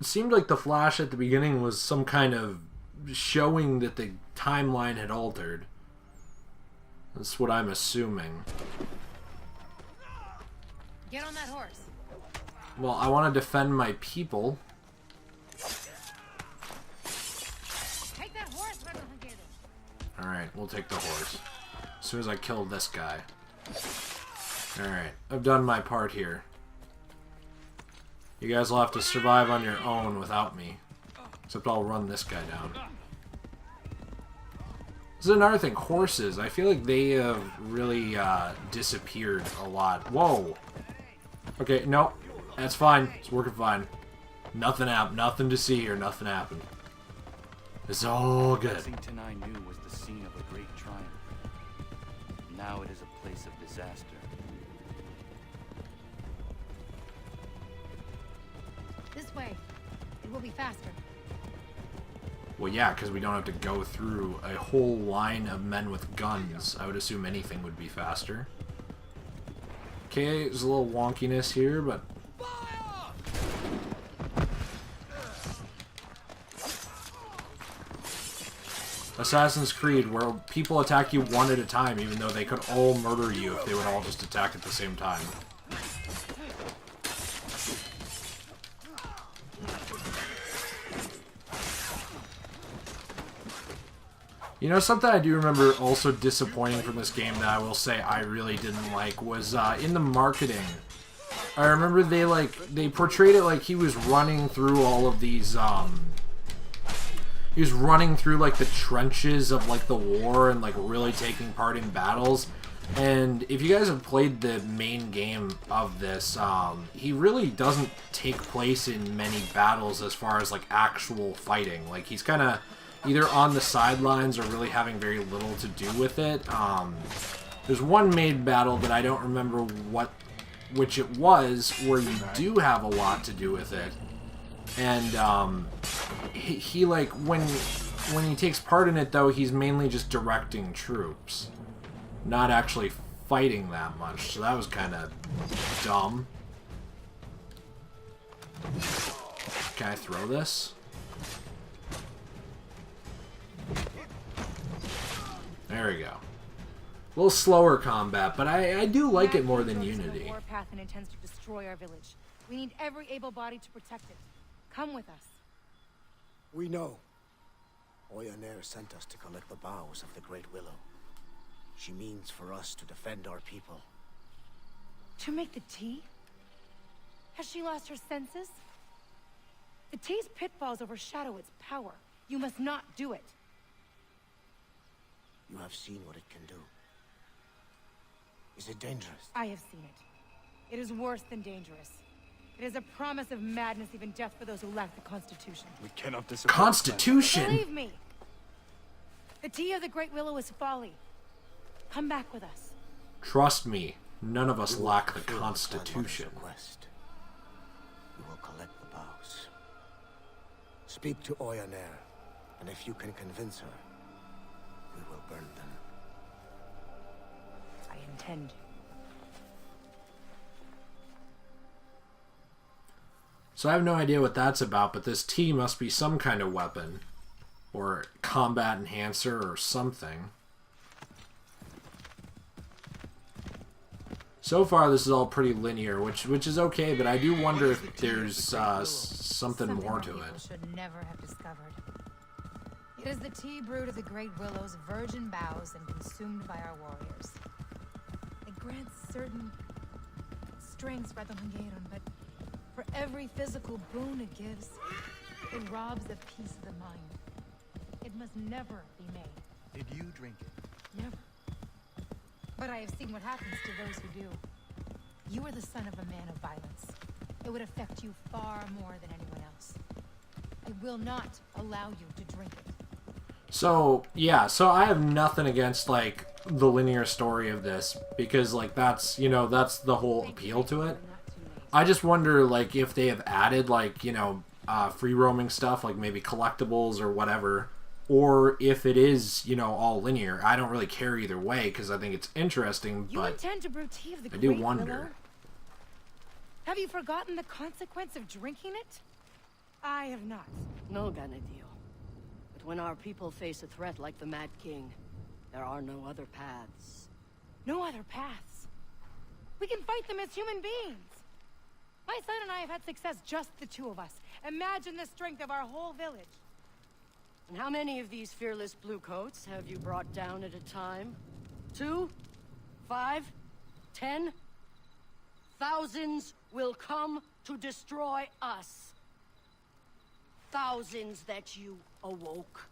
It seemed like the flash at the beginning was some kind of showing that the timeline had altered. That's what I'm assuming. Get on that horse. Well, I want to defend my people. Take that horse, Alright, we'll take the horse. As soon as I kill this guy. Alright, I've done my part here. You guys will have to survive on your own without me. Except I'll run this guy down. This is another thing, horses. I feel like they have really disappeared a lot. Whoa! Okay, no. That's fine. It's working fine. Nothing happened. Nothing to see here. Nothing happened. It's all good. Lexington I knew was the scene of a great triumph. Now it is a place of disaster. This way. It will be faster. Well, yeah, because we don't have to go through a whole line of men with guns. I would assume anything would be faster. Okay, there's a little wonkiness here, but... Assassin's Creed, where people attack you one at a time, even though they could all murder you if they would all just attack at the same time. You know, something I do remember also disappointing from this game that I will say I really didn't like was in the marketing. I remember they portrayed it like he was running through all of these, he was running through, like, the trenches of, like, the war and, like, really taking part in battles. And if you guys have played the main game of this, he really doesn't take place in many battles as far as, like, actual fighting. Like, he's kind of either on the sidelines or really having very little to do with it. There's one main battle that I don't remember which it was, where you do have a lot to do with it. And, he like, when he takes part in it, though, he's mainly just directing troops. Not actually fighting that much, so that was kind of dumb. Can I throw this? There we go. A little slower combat, but I do like it more than Unity. Warpath and intends to destroy our village. We need every able body to protect it. Come with us. We know. Oyonnaire sent us to collect the boughs of the Great Willow. She means for us to defend our people. To make the tea? Has she lost her senses? The tea's pitfalls overshadow its power. You must not do it. You have seen what it can do. Is it dangerous? I have seen it. It is worse than dangerous. It is a promise of madness, even death for those who lack the Constitution. We cannot disappoint. Constitution? Believe me. The tea of the Great Willow is folly. Come back with us. Trust me, none of us lack the Constitution. We will collect the boughs. Speak to Oyonnaire, and if you can convince her, we will burn them. I intend. So I have no idea what that's about, but this tea must be some kind of weapon. Or combat enhancer or something. So far this is all pretty linear, which is okay, but I do wonder if there's something more to it. Should never have discovered. It is the tea brewed of the Great Willow's virgin boughs and consumed by our warriors. It grants certain strengths, Brother Hungarian, but for every physical boon it gives, it robs a piece of the mind. It must never be made. Did you drink it? Never. But I have seen what happens to those who do. You are the son of a man of violence. It would affect you far more than anyone else. I will not allow you to drink it. So, yeah, so I have nothing against, like, the linear story of this, because, like, that's, you know, that's the whole appeal to it. I just wonder, like, if they have added, like, you know, free roaming stuff, like maybe collectibles or whatever, or if it is, you know, all linear. I don't really care either way, because I think it's interesting, You but intend to brew tea of the I do Great wonder. Willow? Have you forgotten the consequence of drinking it? I have not. No, Ganadio. But when our people face a threat like the Mad King, there are no other paths. No other paths. We can fight them as human beings. My son and I have had success, just the two of us. Imagine the strength of our whole village. And how many of these fearless bluecoats have you brought down at a time? 2? 5? 10? Thousands will come to destroy us. Thousands that you awoke.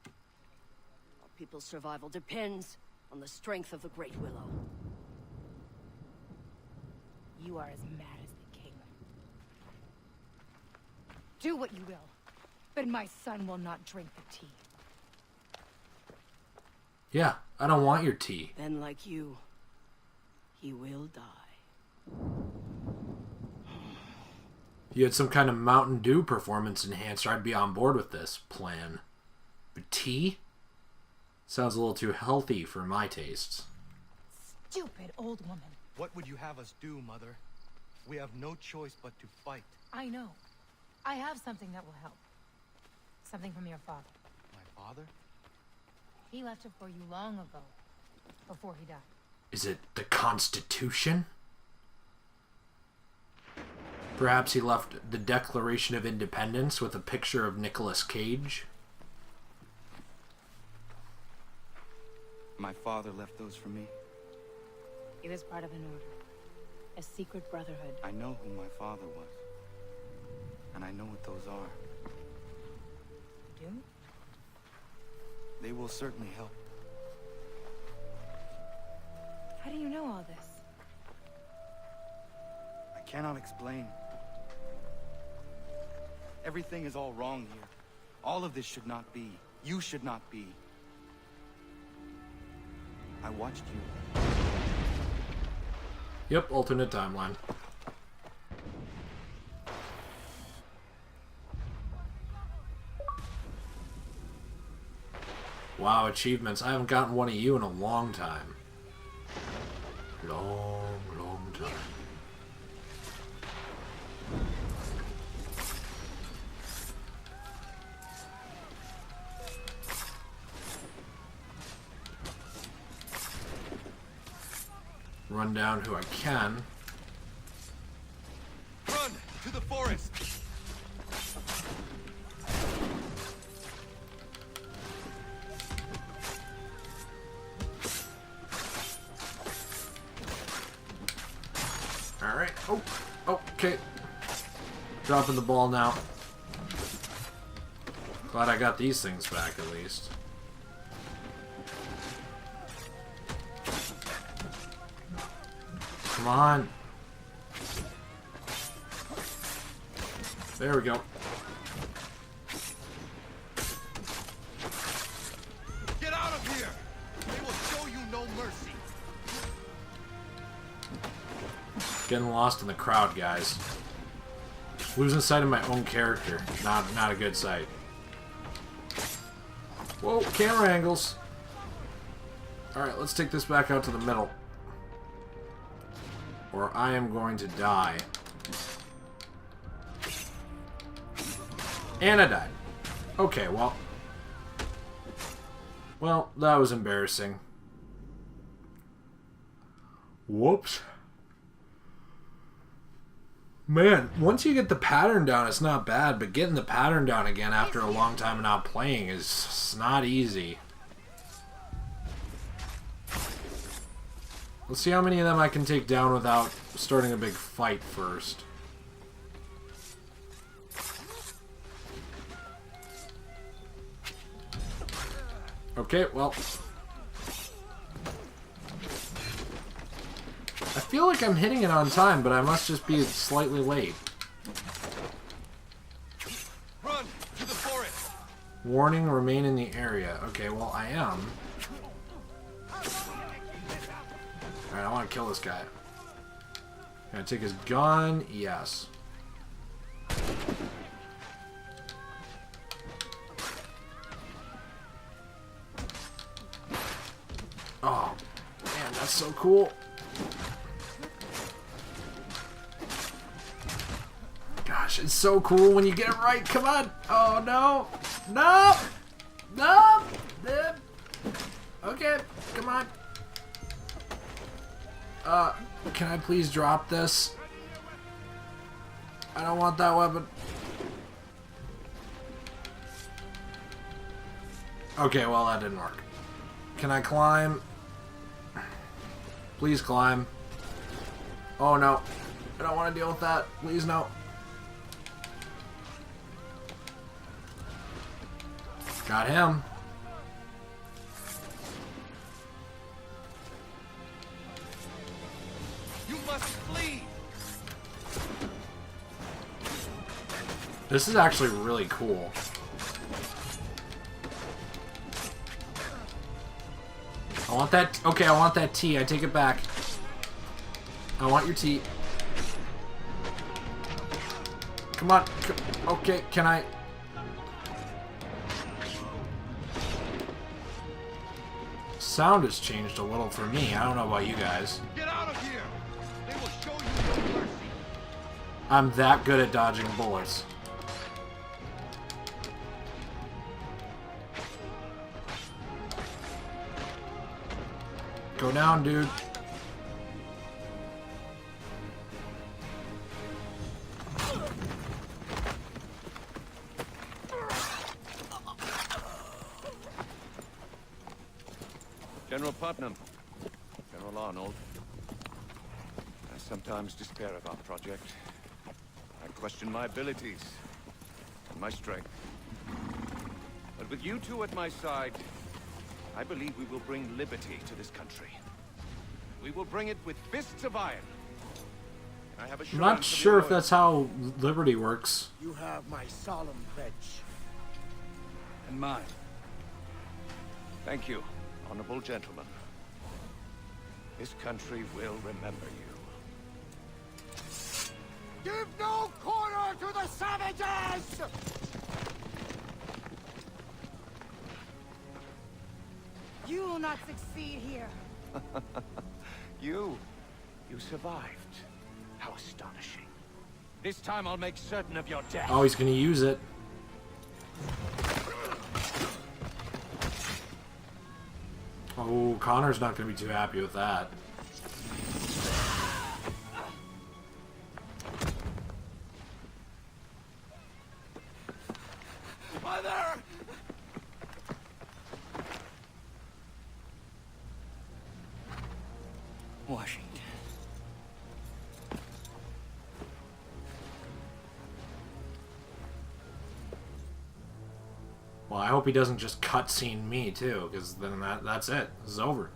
Our people's survival depends on the strength of the Great Willow. You are as mad as the king. Do what you will, but my son will not drink the tea. Yeah, I don't want your tea. Then, like you, he will die. If you had some kind of Mountain Dew performance enhancer, I'd be on board with this plan. But tea? Sounds a little too healthy for my tastes. Stupid old woman. What would you have us do, Mother? We have no choice but to fight. I know. I have something that will help. Something from your father. My father? He left it for you long ago, before he died. Is it the Constitution? Perhaps he left the Declaration of Independence with a picture of Nicolas Cage? My father left those for me. He was part of an order. A secret brotherhood. I know who my father was. And I know what those are. You do? They will certainly help. How do you know all this? I cannot explain. Everything is all wrong here. All of this should not be. You should not be. I watched you. Yep, alternate timeline. Wow, achievements. I haven't gotten one of you in a long time. Long time. Run down who I can. Run to the forest! Alright. Oh, okay. Dropping the ball now. Glad I got these things back at least. Come on. There we go. Get out of here! They will show you no mercy. Getting lost in the crowd, guys. Losing sight of my own character. Not a good sight. Whoa, camera angles. Alright, let's take this back out to the middle. Or I am going to die. And I died. Okay, well. Well, that was embarrassing. Whoops. Man, once you get the pattern down, it's not bad, but getting the pattern down again after a long time of not playing is not easy. Let's see how many of them I can take down without starting a big fight first. Okay, well. I feel like I'm hitting it on time, but I must just be slightly late. Run to the forest! Warning, remain in the area. Okay, well, I am. Alright, I want to kill this guy. Can I take his gun? Yes. Oh, man, that's so cool. match. It's so cool when you get it right. Come on. Oh, no. No. No. Okay. Come on. Can I please drop this? I don't want that weapon. Okay, well, that didn't work. Can I climb? Please climb. Oh, no. I don't want to deal with that. Please, no. Got him. You must flee. This is actually really cool. I want that. Okay, I want that tea. I take it back. I want your tea. Come on. Okay, can I? Sound has changed a little for me. I don't know about you guys. Get out of here. They will show you no mercy. I'm that good at dodging bullets. Go down, dude. General Putnam, General Arnold. I sometimes despair of our project. I question my abilities and my strength. But with you two at my side, I believe we will bring liberty to this country. We will bring it with fists of iron. I have I'm not sure if that's how liberty works. You have my solemn pledge. And mine. Thank you, honorable gentlemen. This country will remember you. Give no quarter to the savages! You will not succeed here. You survived. How astonishing. This time I'll make certain of your death. Oh, he's gonna use it. Oh, Connor's not gonna be too happy with that. Mother! Washington. Well, I hope he doesn't just cutscene me too, because then that's it. It's over.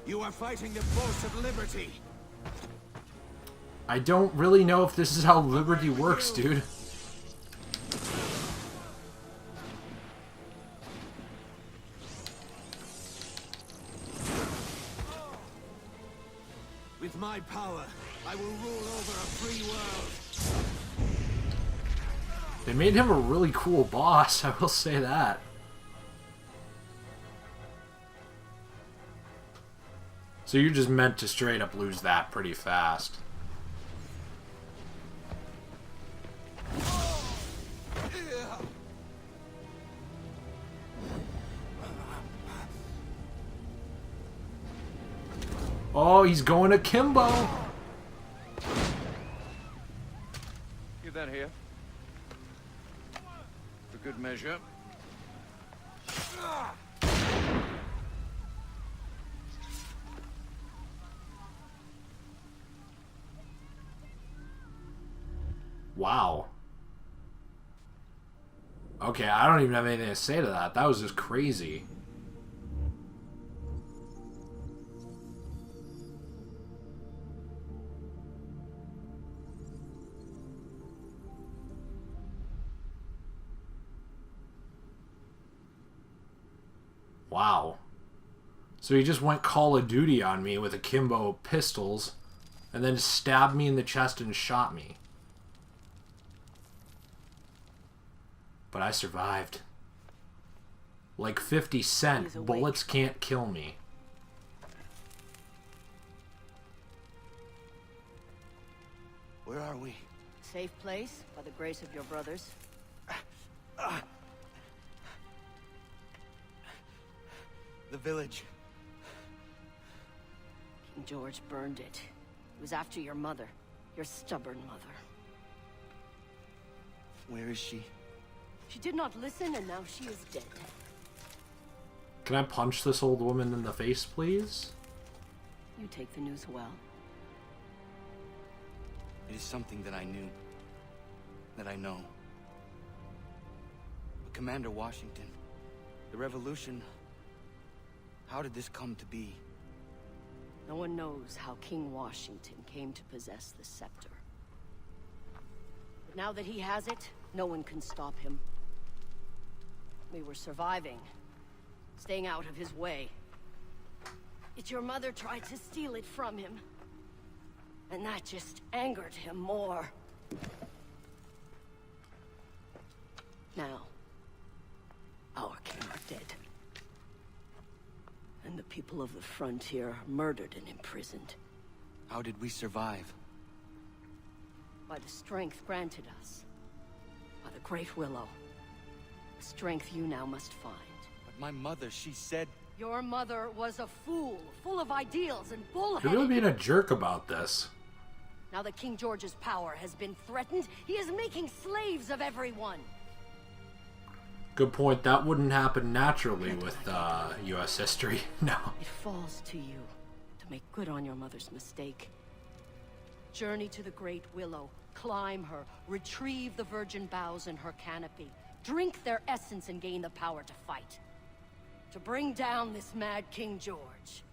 You are fighting the force of liberty. I don't really know if this is how liberty works, dude. With my power, I will rule over a free world. They made him a really cool boss, I will say that. So you're just meant to straight up lose that pretty fast. Oh, he's going akimbo. Give that here. For good measure. Wow. Okay, I don't even have anything to say to that. That was just crazy. Wow. So he just went Call of Duty on me with akimbo pistols and then stabbed me in the chest and shot me. But I survived. Like 50 Cent, bullets can't kill me. Where are we? Safe place, by the grace of your brothers. The village. King George burned it. It was after your mother. Your stubborn mother. Where is she? She did not listen, and now she is dead. Can I punch this old woman in the face, please? You take the news well. It is something that I knew. That I know. But Commander Washington, the revolution, how did this come to be? No one knows how King Washington came to possess the scepter. But now that he has it, no one can stop him. We were surviving, staying out of his way. Yet your mother tried to steal it from him. And that just angered him more. Now, our king are dead. And the people of the frontier are murdered and imprisoned. How did we survive? By the strength granted us. By the Great Willow. The strength you now must find. But my mother, she said... Your mother was a fool, full of ideals and You're bullheaded. really being a jerk about this. Now that King George's power has been threatened, he is making slaves of everyone. Good point. That wouldn't happen naturally with U.S. history. No. It falls to you to make good on your mother's mistake. Journey to the Great Willow, climb her, retrieve the virgin boughs in her canopy, drink their essence and gain the power to fight. To bring down this mad King George.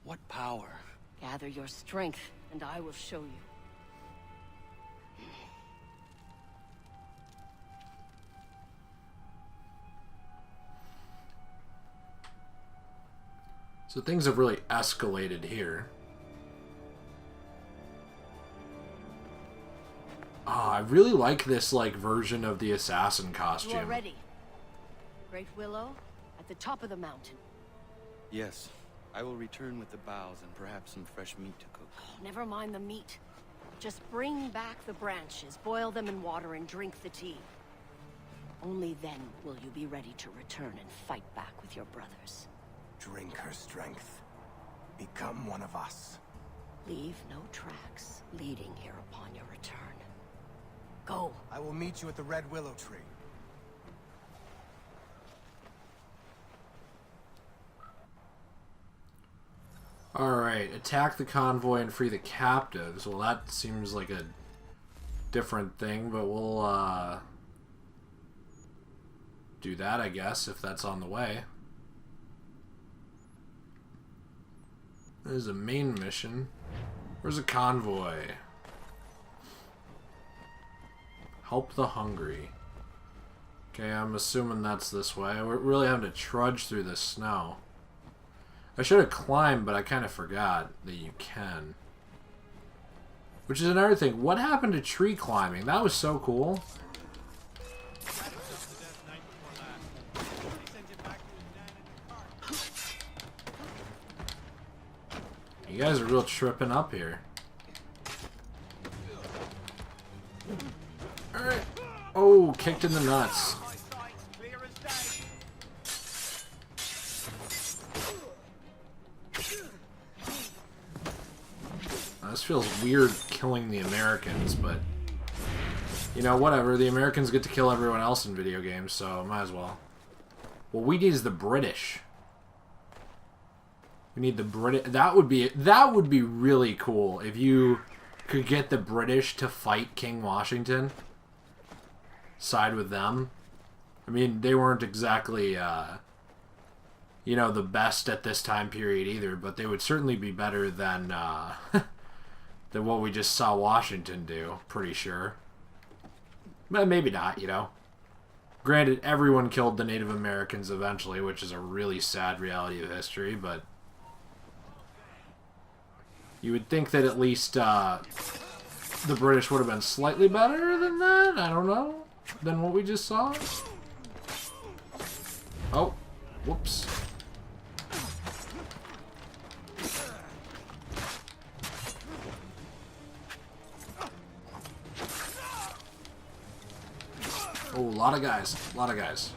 What power? Gather your strength, and I will show you. So things have really escalated here. I really like this version of the assassin costume. You are ready. Great Willow, at the top of the mountain. Yes. I will return with the boughs and perhaps some fresh meat to cook. Never mind the meat. Just bring back the branches, boil them in water, and drink the tea. Only then will you be ready to return and fight back with your brothers. Drink her strength. Become one of us. Leave no tracks leading here upon your return. Go. I will meet you at the Red Willow Tree. Alright, attack the convoy and free the captives. Well, that seems like a different thing, but we'll do that, I guess, if that's on the way. There's a main mission. Where's a convoy? Help the hungry. Okay, I'm assuming that's this way. We're really having to trudge through the snow. I should have climbed, but I kind of forgot that you can. Which is another thing. What happened to tree climbing? That was so cool. You guys are real tripping up here. Alright. Oh, kicked in the nuts. This feels weird killing the Americans, but you know, whatever. The Americans get to kill everyone else in video games, so might as well. What we need is the British. We need the British. That would be really cool if you could get the British to fight King Washington. Side with them. I mean, they weren't exactly you know, the best at this time period either, but they would certainly be better than than what we just saw Washington do, pretty sure. But maybe not, you know. Granted, everyone killed the Native Americans eventually, which is a really sad reality of history, but you would think that at least the British would have been slightly better than that? I don't know. Than what we just saw? Oh. Whoops. Oh, a lot of guys. A lot of guys.